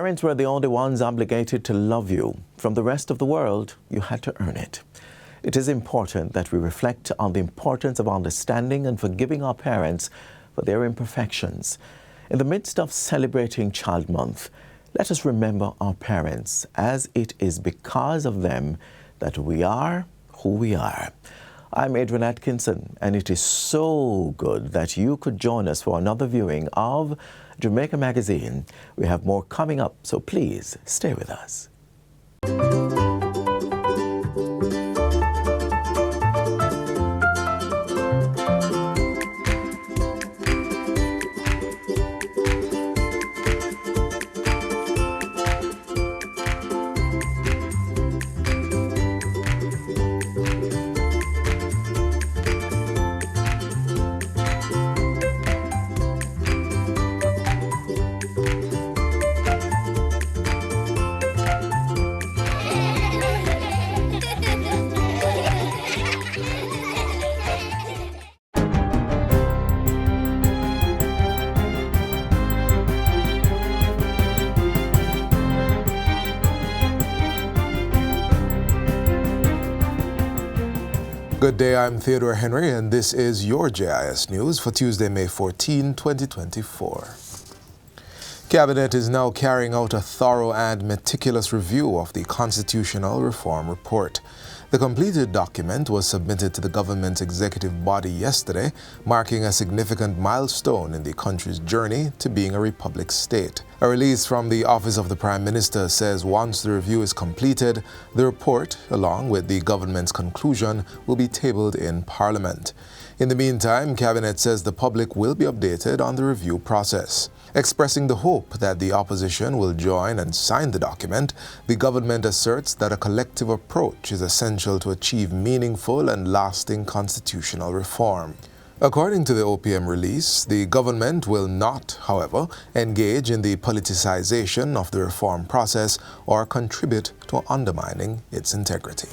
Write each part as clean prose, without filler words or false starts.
parents were the only ones obligated to love you. From the rest of the world, you had to earn it. It is important that we reflect on the importance of understanding and forgiving our parents for their imperfections. In the midst of celebrating Child Month, let us remember our parents, as it is because of them that we are who we are. I'm Adrian Atkinson, and it is so good that you could join us for another viewing of Jamaica Magazine. We have more coming up, so please stay with us. Good day, I'm Theodore Henry, and this is your JIS News for Tuesday, May 14, 2024. Cabinet is now carrying out a thorough and meticulous review of the Constitutional Reform Report. The completed document was submitted to the government's executive body yesterday, marking a significant milestone in the country's journey to being a republic state. A release from the Office of the Prime Minister says once the review is completed, the report, along with the government's conclusion, will be tabled in Parliament. In the meantime, Cabinet says the public will be updated on the review process. Expressing the hope that the opposition will join and sign the document, the government asserts that a collective approach is essential to achieve meaningful and lasting constitutional reform. According to the OPM release, the government will not, however, engage in the politicization of the reform process or contribute to undermining its integrity.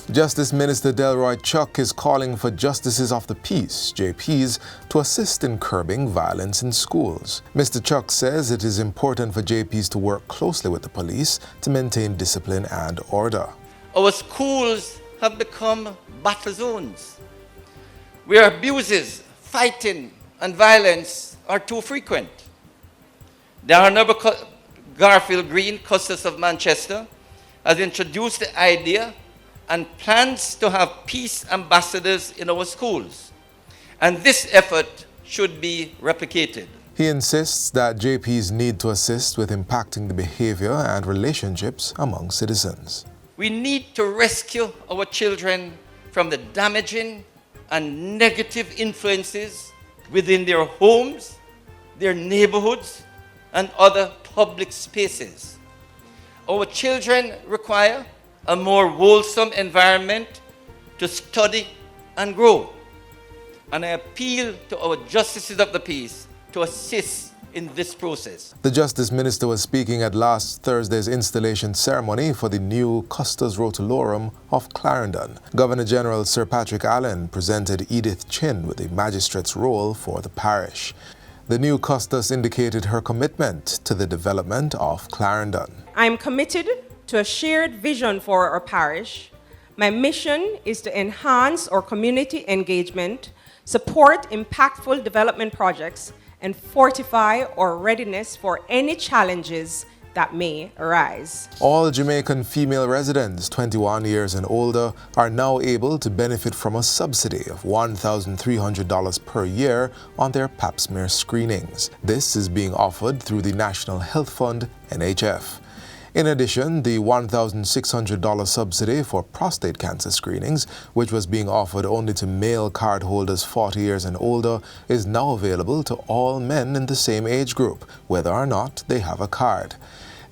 Justice Minister Delroy Chuck is calling for justices of the peace, JPs, to assist in curbing violence in schools. Mr. Chuck says it is important for JPs to work closely with the police to maintain discipline and order. Our schools have become battle zones, where abuses, fighting, and violence are too frequent. The Honourable Garfield Green, Custis of Manchester, has introduced the idea and plans to have peace ambassadors in our schools. And this effort should be replicated. He insists that JPs need to assist with impacting the behavior and relationships among citizens. We need to rescue our children from the damaging and negative influences within their homes, their neighborhoods, and other public spaces. Our children require a more wholesome environment to study and grow. And I appeal to our justices of the peace to assist in this process. The Justice Minister was speaking at last Thursday's installation ceremony for the new Custos Rotulorum of Clarendon. Governor General Sir Patrick Allen presented Edith Chin with the magistrate's role for the parish. The new Custos indicated her commitment to the development of Clarendon. I am committed to a shared vision for our parish. My mission is to enhance our community engagement, support impactful development projects, and fortify our readiness for any challenges that may arise. All Jamaican female residents 21 years and older are now able to benefit from a subsidy of $1,300 per year on their pap smear screenings. This is being offered through the National Health Fund, NHF. In addition, the $1,600 subsidy for prostate cancer screenings, which was being offered only to male card holders 40 years and older, is now available to all men in the same age group, whether or not they have a card.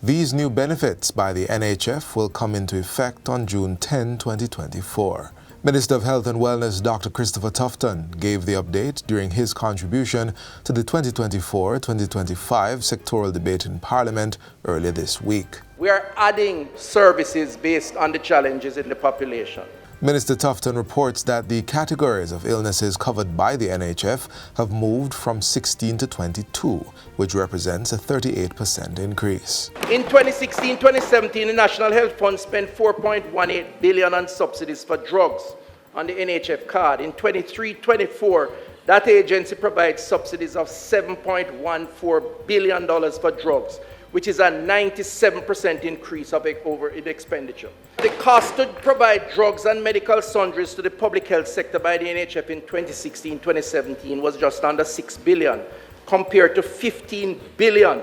These new benefits by the NHF will come into effect on June 10, 2024. Minister of Health and Wellness Dr. Christopher Tufton gave the update during his contribution to the 2024-2025 sectoral debate in Parliament earlier this week. We are adding services based on the challenges in the population. Minister Tufton reports that the categories of illnesses covered by the NHF have moved from 16 to 22, which represents a 38% increase. In 2016-2017, the National Health Fund spent $4.18 billion on subsidies for drugs on the NHF card. In 23-24, that agency provides subsidies of $7.14 billion for drugs, which is a 97% increase over its expenditure. The cost to provide drugs and medical sundries to the public health sector by the NHF in 2016-2017 was just under $6 billion, compared to $15 billion,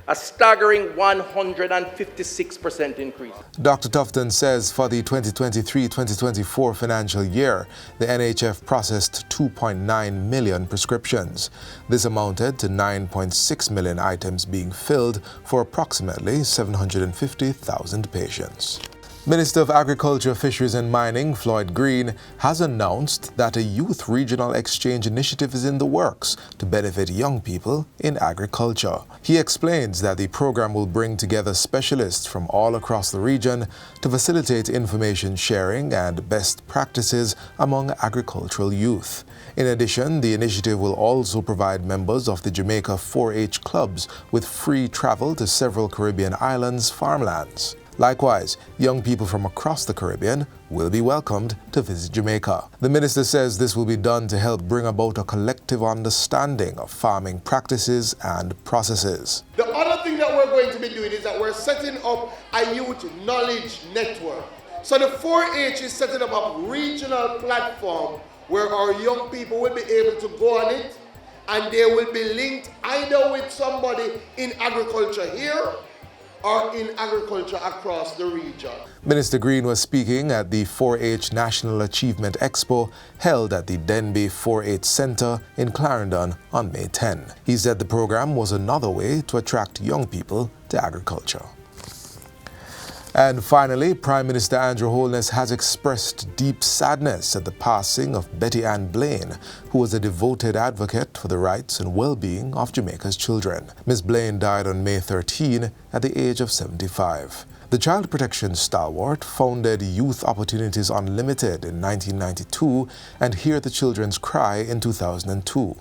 a staggering 156% increase. Dr. Tufton says for the 2023-2024 financial year, the NHF processed 2.9 million prescriptions. This amounted to 9.6 million items being filled for approximately 750,000 patients. Minister of Agriculture, Fisheries and Mining, Floyd Green, has announced that a youth regional exchange initiative is in the works to benefit young people in agriculture. He explains that the program will bring together specialists from all across the region to facilitate information sharing and best practices among agricultural youth. In addition, the initiative will also provide members of the Jamaica 4-H clubs with free travel to several Caribbean islands' farmlands. Likewise, young people from across the Caribbean will be welcomed to visit Jamaica. The minister says this will be done to help bring about a collective understanding of farming practices and processes. The other thing that we're going to be doing is that we're setting up a youth knowledge network. So the 4-H is setting up a regional platform where our young people will be able to go on it, and they will be linked either with somebody in agriculture here or in agriculture across the region. Minister Green was speaking at the 4-H National Achievement Expo held at the Denby 4-H Center in Clarendon on May 10. He said the program was another way to attract young people to agriculture. And finally, Prime Minister Andrew Holness has expressed deep sadness at the passing of Betty Ann Blaine, who was a devoted advocate for the rights and well-being of Jamaica's children. Ms. Blaine died on May 13 at the age of 75. The child protection stalwart founded Youth Opportunities Unlimited in 1992 and Hear the Children's Cry in 2002.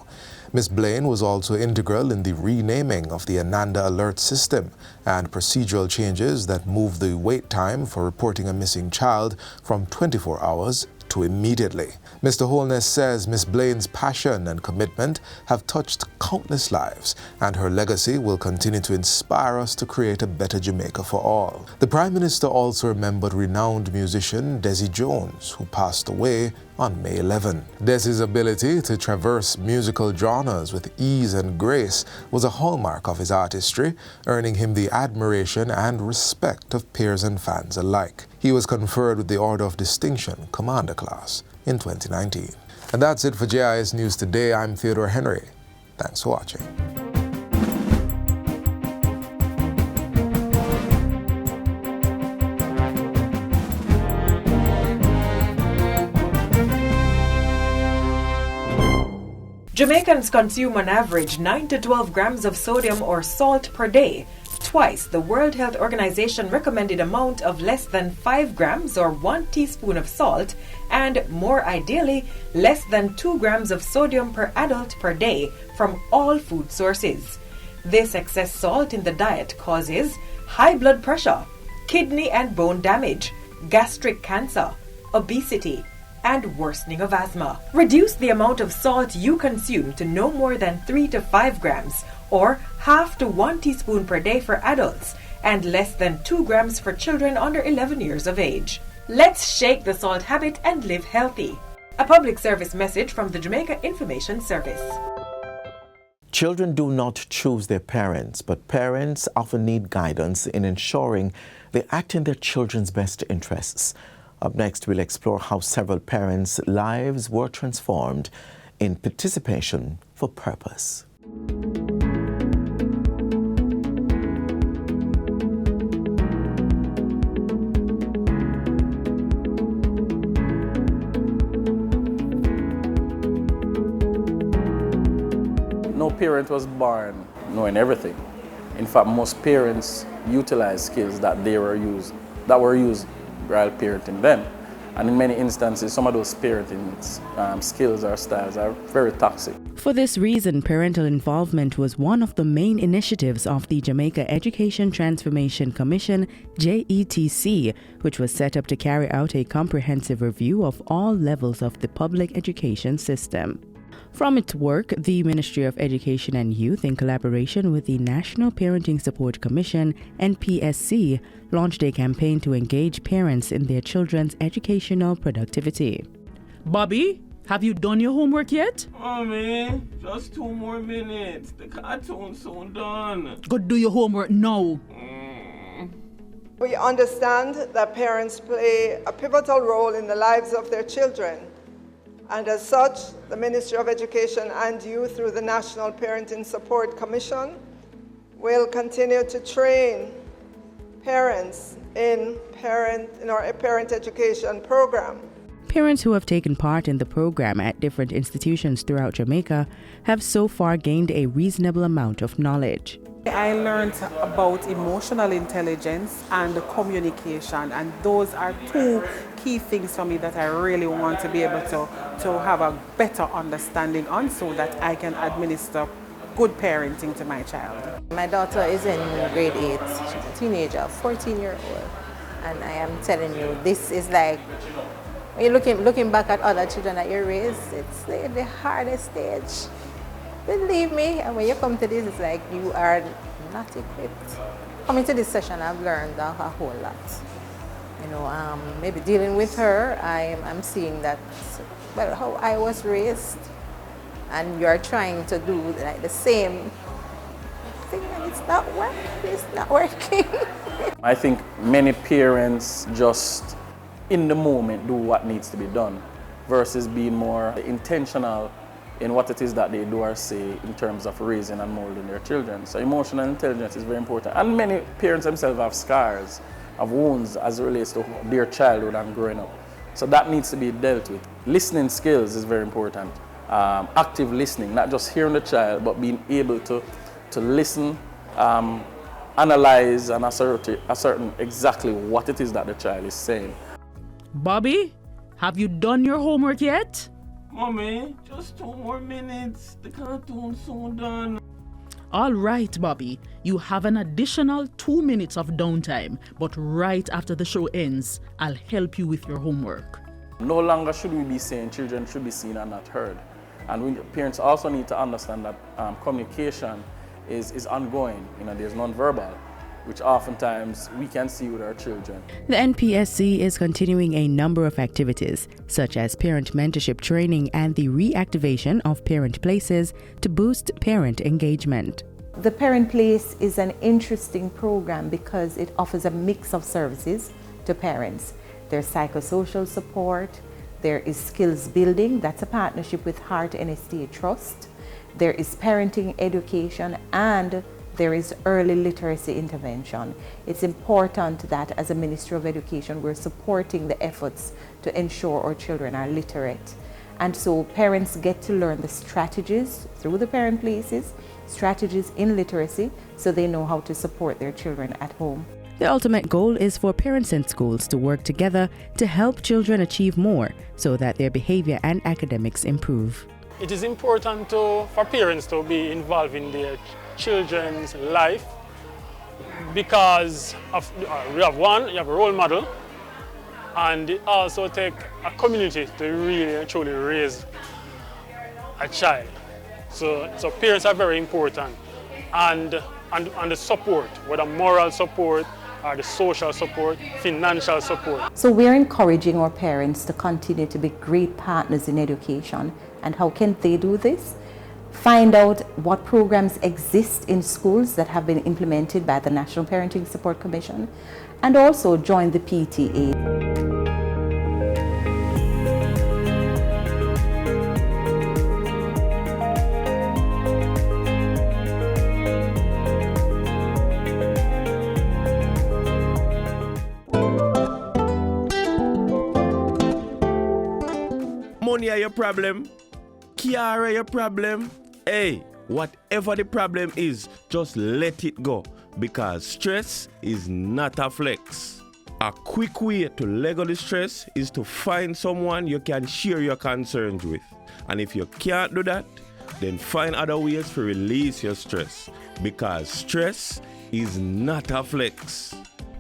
Ms. Blaine was also integral in the renaming of the Ananda Alert System and procedural changes that moved the wait time for reporting a missing child from 24 hours to immediately. Mr. Holness says Ms. Blaine's passion and commitment have touched countless lives, and her legacy will continue to inspire us to create a better Jamaica for all. The Prime Minister also remembered renowned musician Desi Jones, who passed away on May 11. Desi's ability to traverse musical genres with ease and grace was a hallmark of his artistry, earning him the admiration and respect of peers and fans alike. He was conferred with the Order of Distinction, Commander Class, in 2019. And that's it for JIS News Today. I'm Theodore Henry. Thanks for watching. Jamaicans consume on average 9 to 12 grams of sodium or salt per day, twice the World Health Organization recommended amount of less than 5 grams or 1 teaspoon of salt, and more ideally, less than 2 grams of sodium per adult per day from all food sources. This excess salt in the diet causes high blood pressure, kidney and bone damage, gastric cancer, obesity, and worsening of asthma. Reduce the amount of salt you consume to no more than 3 to 5 grams, or half to 1 teaspoon per day for adults, and less than 2 grams for children under 11 years of age. Let's shake the salt habit and live healthy. A public service message from the Jamaica Information Service. Children do not choose their parents, but parents often need guidance in ensuring they act in their children's best interests. Up next, we'll explore how several parents' lives were transformed in participation for purpose. No parent was born knowing everything. In fact, most parents utilize skills that were used while parenting them. And in many instances, some of those parenting skills or styles are very toxic. For this reason, parental involvement was one of the main initiatives of the Jamaica Education Transformation Commission, JETC, which was set up to carry out a comprehensive review of all levels of the public education system. From its work, the Ministry of Education and Youth, in collaboration with the National Parenting Support Commission, NPSC, launched a campaign to engage parents in their children's educational productivity. Bobby, have you done your homework yet? Mommy, just 2 more minutes. The cartoon's soon done. Go do your homework now. We understand that parents play a pivotal role in the lives of their children. And as such, the Ministry of Education and Youth, through the National Parenting Support Commission, will continue to train parents in our parent education program. Parents who have taken part in the program at different institutions throughout Jamaica have so far gained a reasonable amount of knowledge. I learned about emotional intelligence and communication, and those are 2 key things for me that I really want to be able to have a better understanding on, so that I can administer good parenting to my child. My daughter is in grade 8. She's a teenager, 14-year-old. And I am telling you, this is like, when you're looking back at other children that you raised, it's the hardest stage. Believe me, and when you come to this, it's like you are not equipped. Coming to this session, I've learned a whole lot. Maybe dealing with her, I'm seeing that, well, how I was raised, and you're trying to do like the same thing, and it's not working. I think many parents just, in the moment, do what needs to be done, versus being more intentional in what it is that they do or say in terms of raising and molding their children. So emotional intelligence is very important. And many parents themselves have scars, have wounds as it relates to their childhood and growing up. So that needs to be dealt with. Listening skills is very important. Active listening, not just hearing the child, but being able to listen, analyze and ascertain exactly what it is that the child is saying. Bobby, have you done your homework yet? Mommy, just 2 more minutes. The cartoon's soon done. All right, Bobby. You have an additional 2 minutes of downtime, but right after the show ends, I'll help you with your homework. No longer should we be saying children should be seen and not heard. And parents also need to understand that communication is ongoing. There's non-verbal, which oftentimes we can see with our children. The NPSC is continuing a number of activities, such as parent mentorship training and the reactivation of parent places to boost parent engagement. The Parent Place is an interesting program because it offers a mix of services to parents. There's psychosocial support, there is skills building, that's a partnership with Heart NSTA Trust, there is parenting education, and there is early literacy intervention. It's important that as a Ministry of Education, we're supporting the efforts to ensure our children are literate. And so parents get to learn the strategies through the parent places, strategies in literacy, so they know how to support their children at home. The ultimate goal is for parents and schools to work together to help children achieve more so that their behavior and academics improve. It is important for parents to be involved in their children's life because you have a role model, and it also takes a community to really and truly raise a child. So parents are very important, and the support, whether moral support or the social support, financial support. So we're encouraging our parents to continue to be great partners in education. And how can they do this? Find out what programs exist in schools that have been implemented by the National Parenting Support Commission, and also join the PTA. Money are your problem. Car are your problem. Hey, whatever the problem is, just let it go, because stress is not a flex. A quick way to let go the stress is to find someone you can share your concerns with. And if you can't do that, then find other ways to release your stress, because stress is not a flex.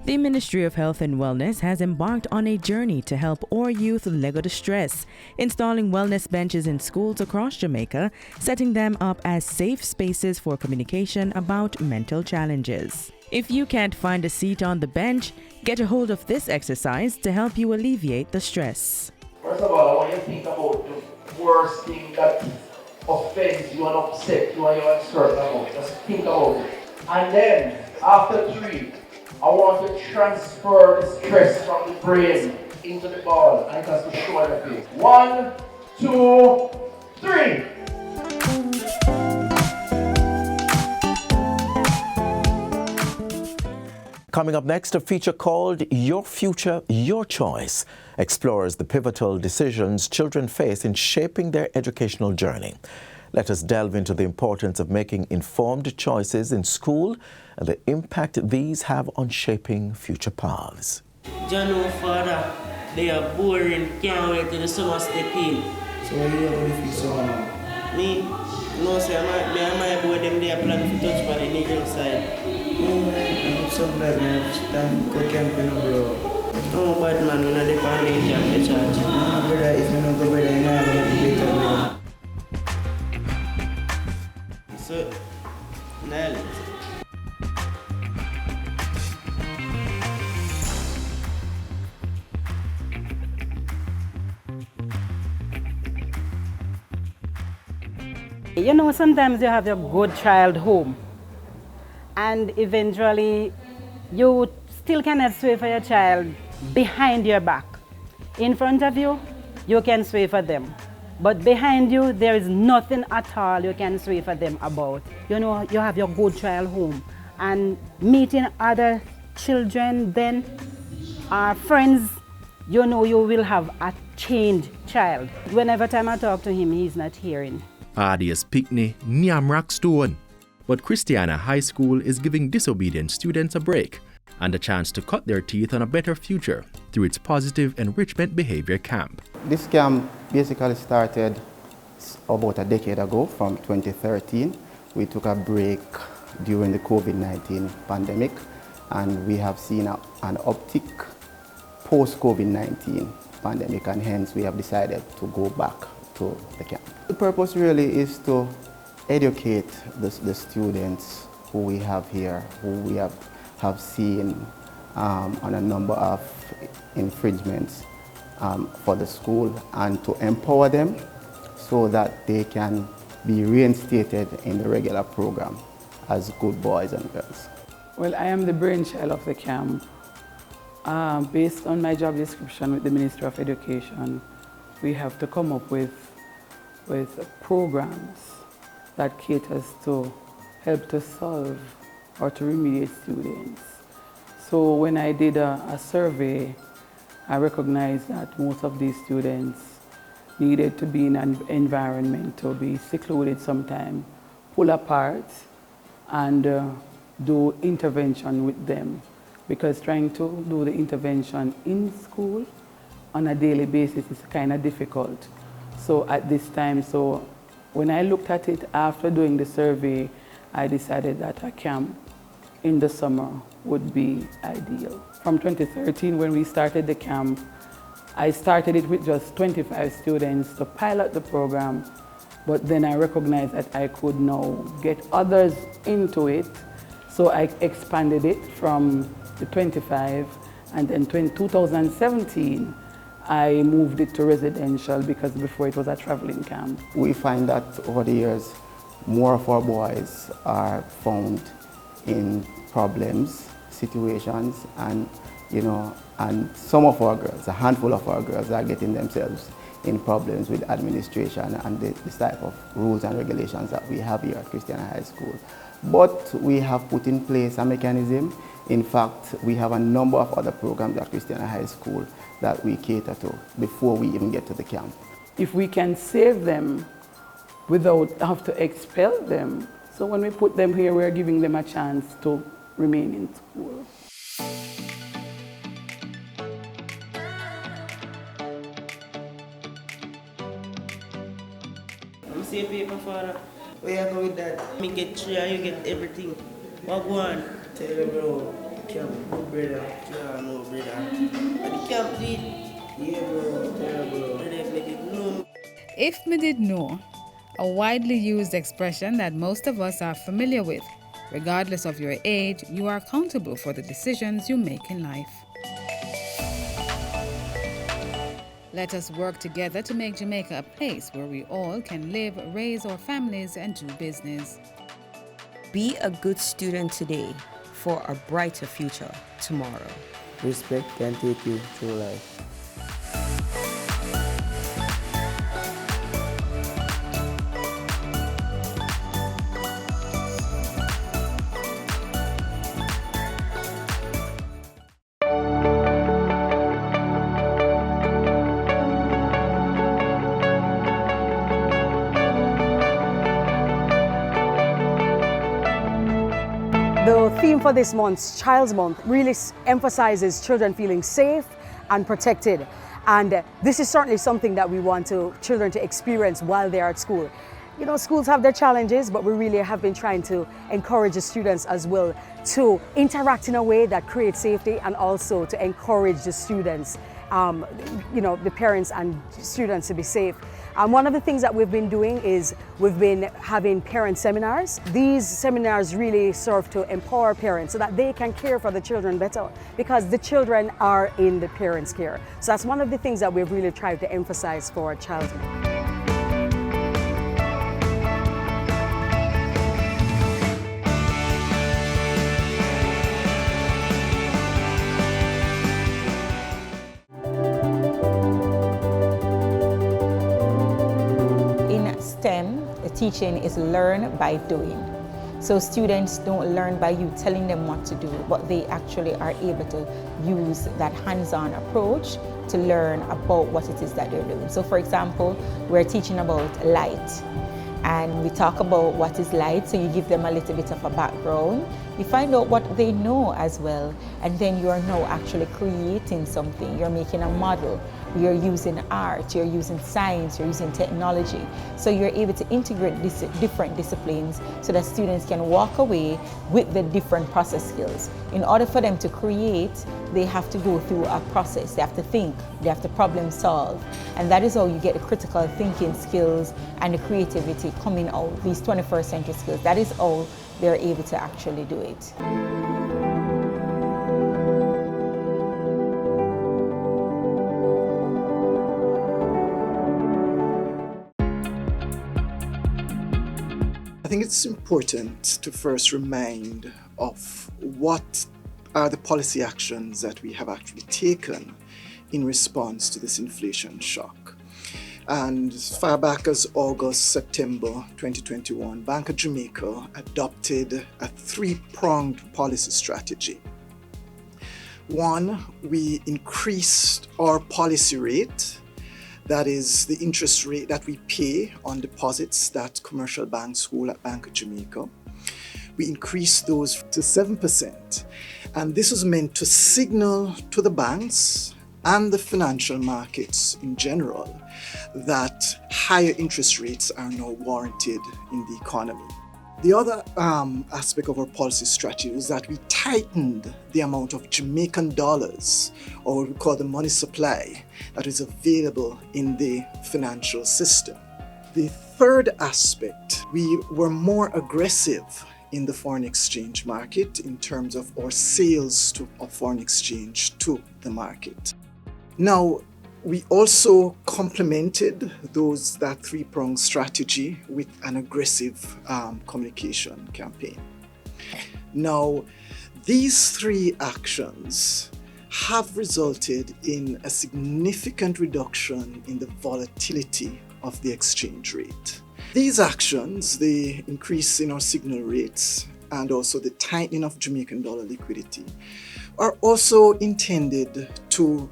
The Ministry of Health and Wellness has embarked on a journey to help our youth let go the stress, installing wellness benches in schools across Jamaica, setting them up as safe spaces for communication about mental challenges. If you can't find a seat on the bench, get a hold of this exercise to help you alleviate the stress. First of all, I want you to think about the worst thing that offends you and upset you and you're uncertain about. Just think about it. And then, after 3, I want to transfer the stress from the brain into the ball, and it has to show on the face. 1, 2, 3. Coming up next, a feature called Your Future, Your Choice explores the pivotal decisions children face in shaping their educational journey. Let us delve into the importance of making informed choices in school and the impact these have on shaping future paths. John, father, they are boring, can't wait till the summer step in. So what are you going to feel so now? Me? No, sir, I might boy them they are planning to touch by the nigger side. I'm so glad, man. Time to go camping, bro. Oh, bad man, when I depend on the charge. Nah, brother, if you don't go brother, you're not going to be better, brother. So, nail it. You know, sometimes you have your good child home, and eventually you still cannot sway for your child behind your back. In front of you, you can sway for them. But behind you, there is nothing at all you can sway for them about. You know, you have your good child home, and meeting other children then, friends, you know you will have a changed child. Whenever time I talk to him, he's not hearing. Ardia's Picnic, Niamrak Stone. But Christiana High School is giving disobedient students a break and a chance to cut their teeth on a better future through its positive enrichment behavior camp. This camp basically started about a decade ago, from 2013. We took a break during the COVID-19 pandemic, and we have seen an uptick post-COVID-19 pandemic, and hence we have decided to go back to the camp. The purpose really is to educate the students who we have here, who we have seen on a number of infringements for the school, and to empower them so that they can be reinstated in the regular program as good boys and girls. Well, I am the brainchild of the camp. Based on my job description with the Ministry of Education, we have to come up with programs that caters to help to solve or to remediate students. So when I did a survey, I recognized that most of these students needed to be in an environment to be secluded sometime, pull apart, and do intervention with them. Because trying to do the intervention in school on a daily basis is kind of difficult. So at this time, when I looked at it after doing the survey, I decided that a camp in the summer would be ideal. From 2013, when we started the camp, I started it with just 25 students to pilot the program, but then I recognized that I could now get others into it, so I expanded it from the 25, and then 2017, I moved it to residential because before it was a traveling camp. We find that over the years, more of our boys are found in problems, situations, and and some of our girls, a handful of our girls, are getting themselves in problems with administration and this type of rules and regulations that we have here at Christiana High School. But we have put in place a mechanism. In fact, we have a number of other programs at Christiana High School that we cater to before we even get to the camp. If we can save them without have to expel them, so when we put them here, we're giving them a chance to remain in school. same paper, father. Where you go with that? Me get 3 and you get everything. What go on? Tell you, bro. Camp, no brother. Yeah, no brother. And the camp did. Yeah, bro. Tell you, bro. Brother, make it no. If me did know, a widely used expression that most of us are familiar with. Regardless of your age, you are accountable for the decisions you make in life. Let us work together to make Jamaica a place where we all can live, raise our families, and do business. Be a good student today for a brighter future tomorrow. Respect can take you through life. The theme for this month's Child's Month really emphasizes children feeling safe and protected. And this is certainly something that we want children to experience while they are at school. You know, schools have their challenges, but we really have been trying to encourage the students as well to interact in a way that creates safety, and also to encourage the students, you know, the parents and students to be safe. One of the things that we've been doing is we've been having parent seminars. These seminars really serve to empower parents so that they can care for the children better, because the children are in the parents' care. So that's one of the things that we've really tried to emphasize for Child's Month. STEM, the teaching is learn by doing. So students don't learn by you telling them what to do, but they actually are able to use that hands-on approach to learn about what it is that they're doing. So for example, we're teaching about light, and we talk about what is light, so you give them a little bit of a background. You find out what they know as well, and then you are now actually creating something. You're making a model. You're using art, you're using science, you're using technology. So you're able to integrate these different disciplines so that students can walk away with the different process skills. In order for them to create, they have to go through a process. They have to think, they have to problem solve. And that is how you get the critical thinking skills and the creativity coming out, these 21st century skills. That is how they're able to actually do it. I think it's important to first remind of what are the policy actions that we have actually taken in response to this inflation shock. And as far back as August, September 2021, Bank of Jamaica adopted a three-pronged policy strategy. One, we increased our policy rate. That is the interest rate that we pay on deposits that commercial banks hold at Bank of Jamaica. We increased those to 7%. And this was meant to signal to the banks and the financial markets in general that higher interest rates are now warranted in the economy. The other aspect of our policy strategy was that we tightened the amount of Jamaican dollars, or what we call the money supply, that is available in the financial system. The third aspect, we were more aggressive in the foreign exchange market in terms of our sales of foreign exchange to the market. Now, we also complemented that three-pronged strategy with an aggressive communication campaign. Now, these three actions have resulted in a significant reduction in the volatility of the exchange rate. These actions, the increase in our signal rates and also the tightening of Jamaican dollar liquidity, are also intended to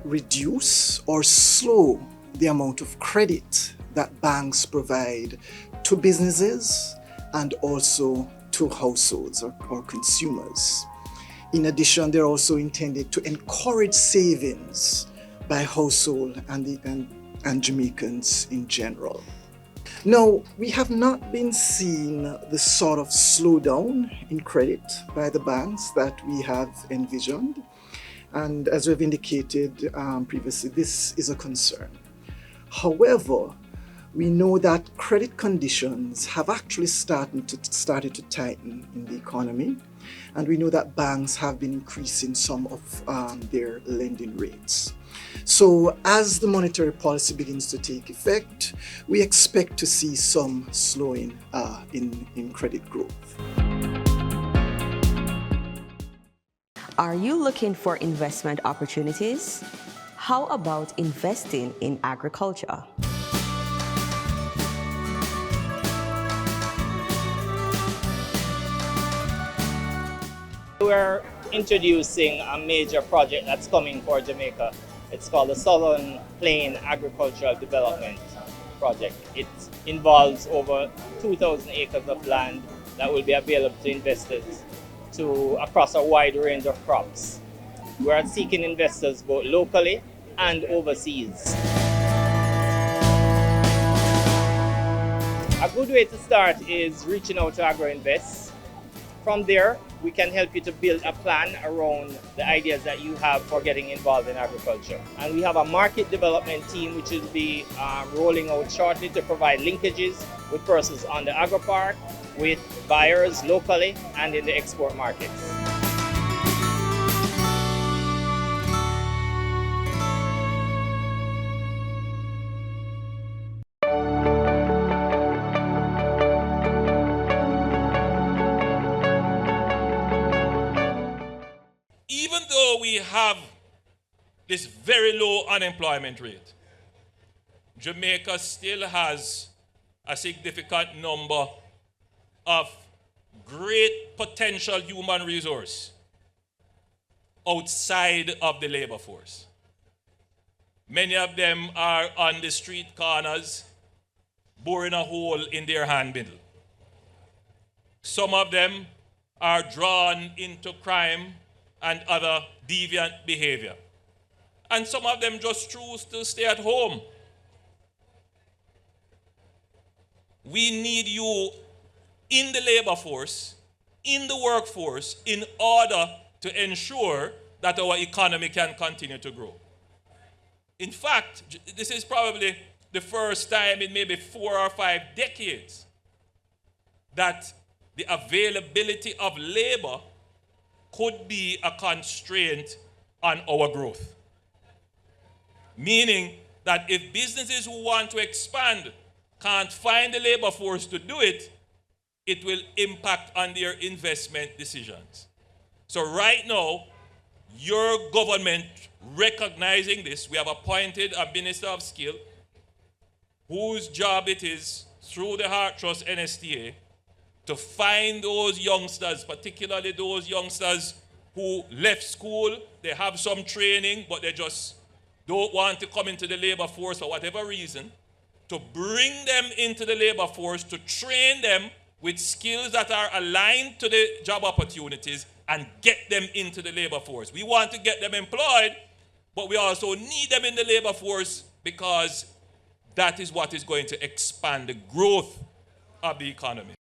reduce or slow the amount of credit that banks provide to businesses and also to households or consumers. In addition, they're also intended to encourage savings by household and Jamaicans in general. Now, we have not been seeing the sort of slowdown in credit by the banks that we have envisioned. And as we've indicated previously, this is a concern. However, we know that credit conditions have actually started to tighten in the economy, and we know that banks have been increasing some of their lending rates. So as the monetary policy begins to take effect, we expect to see some slowing in credit growth. Are you looking for investment opportunities? How about investing in agriculture? We're introducing a major project that's coming for Jamaica. It's called the Southern Plain Agricultural Development Project. It involves over 2,000 acres of land that will be available to investors across a wide range of crops. We are seeking investors both locally and overseas. A good way to start is reaching out to Agro Invest. From there, we can help you to build a plan around the ideas that you have for getting involved in agriculture. And we have a market development team which will be rolling out shortly to provide linkages with persons on the agri-park, with buyers locally and in the export markets. Even though we have this very low unemployment rate, Jamaica still has a significant number of great potential human resource outside of the labor force. Many of them are on the street corners, boring a hole in their handmiddle. Some of them are drawn into crime and other deviant behavior. And some of them just choose to stay at home. We need you in the labor force, in the workforce, in order to ensure that our economy can continue to grow. In fact, this is probably the first time in maybe 4 or 5 decades that the availability of labor could be a constraint on our growth. Meaning that if businesses who want to expand can't find the labor force to do it, it will impact on their investment decisions. So right now, your government recognizing this, we have appointed a Minister of Skill whose job it is, through the Heart Trust NSTA, to find those youngsters, particularly those youngsters who left school, they have some training, but they just don't want to come into the labor force for whatever reason, to bring them into the labor force, to train them with skills that are aligned to the job opportunities and get them into the labor force. We want to get them employed, but we also need them in the labor force because that is what is going to expand the growth of the economy.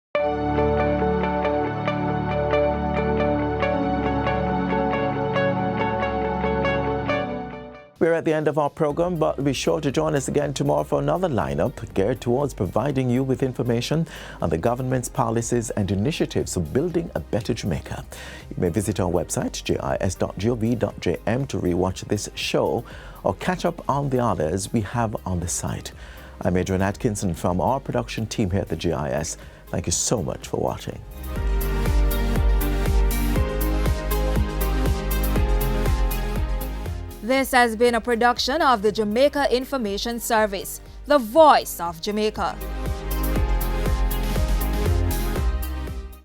We're at the end of our program, but be sure to join us again tomorrow for another lineup geared towards providing you with information on the government's policies and initiatives for building a better Jamaica. You may visit our website, jis.gov.jm, to rewatch this show or catch up on the others we have on the site. I'm Adrian Atkinson from our production team here at the GIS. Thank you so much for watching. This has been a production of the Jamaica Information Service, the voice of Jamaica.